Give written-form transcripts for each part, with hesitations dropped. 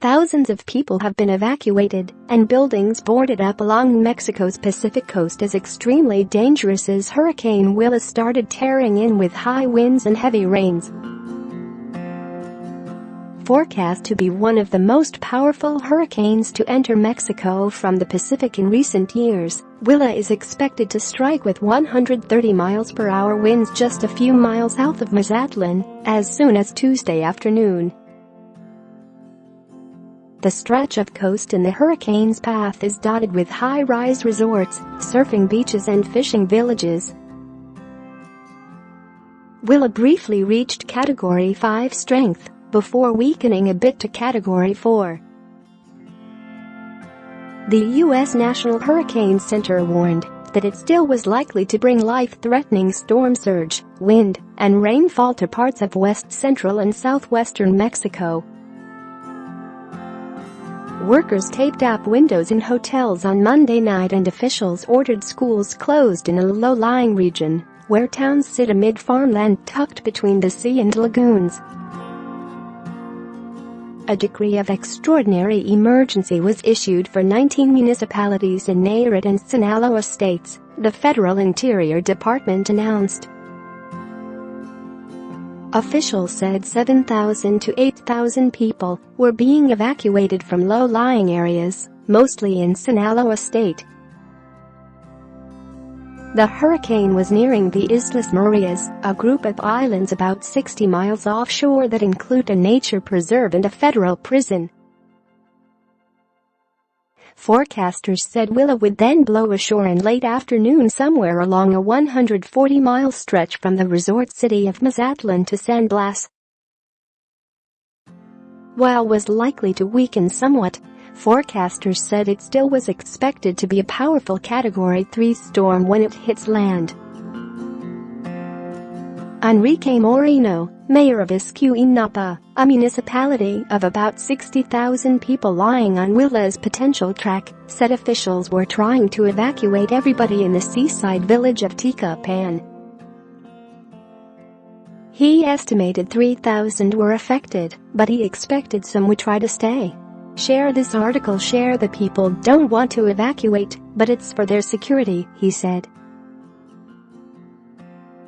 Thousands of people have been evacuated and buildings boarded up along Mexico's Pacific coast as extremely dangerous as Hurricane Willa started tearing in with high winds and heavy rains. Forecast to be one of the most powerful hurricanes to enter Mexico from the Pacific in recent years, Willa is expected to strike with 130 miles per hour winds just a few miles south of Mazatlan as soon as Tuesday afternoon. The stretch of coast in the hurricane's path is dotted with high-rise resorts, surfing beaches and fishing villages. Willa briefly reached Category 5 strength before weakening a bit to Category 4. The U.S. National Hurricane Center warned that it still was likely to bring life-threatening storm surge, wind, and rainfall to parts of west central and southwestern Mexico. Workers taped up windows in hotels on Monday night and officials ordered schools closed in a low-lying region, where towns sit amid farmland tucked between the sea and lagoons. A decree of extraordinary emergency was issued for 19 municipalities in Nayarit and Sinaloa states, the Federal Interior Department announced. Officials said 7,000 to 8,000 people were being evacuated from low-lying areas, mostly in Sinaloa state. The hurricane was nearing the Islas Marias, a group of islands about 60 miles offshore that include a nature preserve and a federal prison. Forecasters said Willa would then blow ashore in late afternoon somewhere along a 140-mile stretch from the resort city of Mazatlan to San Blas. While was likely to weaken somewhat, forecasters said it still was expected to be a powerful Category 3 storm when it hits land. Enrique Moreno, mayor of Escuinapa, a municipality of about 60,000 people lying on Willa's potential track, said officials were trying to evacuate everybody in the seaside village of Tecpan. He estimated 3,000 were affected, but he expected some would try to stay. Share this article. Share the people don't want to evacuate, but it's for their security, he said.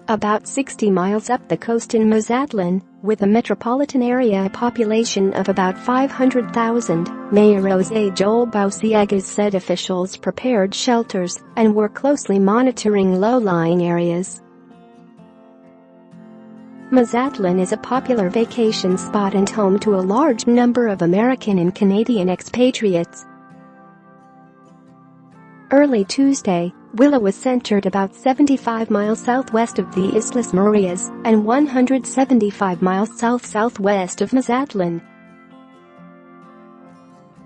About 60 miles up the coast in Mazatlan, with a metropolitan area population of about 500,000, Mayor Jose Joel Bauciegas said officials prepared shelters and were closely monitoring low-lying areas. Mazatlan is a popular vacation spot and home to a large number of American and Canadian expatriates. Early Tuesday, Willa was centered about 75 miles southwest of the Islas Marias and 175 miles south-southwest of Mazatlan.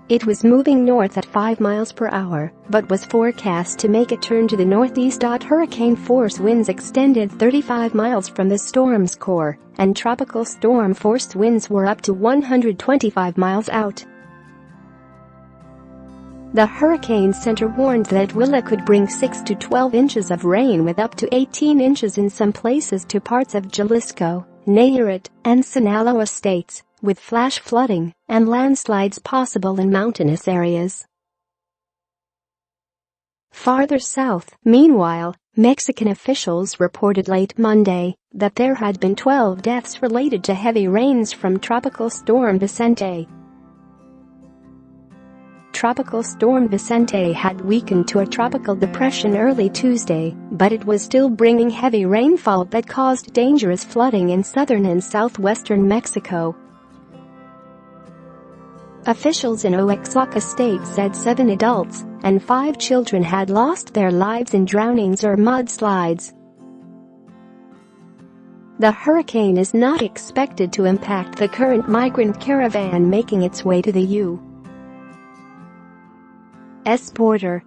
It was moving north at 5 miles per hour, but was forecast to make a turn to the northeast. Hurricane force winds extended 35 miles from the storm's core, and tropical storm force winds were up to 125 miles out. The Hurricane Center warned that Willa could bring 6 to 12 inches of rain with up to 18 inches in some places to parts of Jalisco, Nayarit, and Sinaloa states, with flash flooding and landslides possible in mountainous areas. Farther south, meanwhile, Mexican officials reported late Monday that there had been 12 deaths related to heavy rains from Tropical Storm Vicente. Tropical Storm Vicente had weakened to a tropical depression early Tuesday, but it was still bringing heavy rainfall that caused dangerous flooding in southern and southwestern Mexico. Officials in Oaxaca state said 7 adults and 5 children had lost their lives in drownings or mudslides. The hurricane is not expected to impact the current migrant caravan making its way to the U.S. border,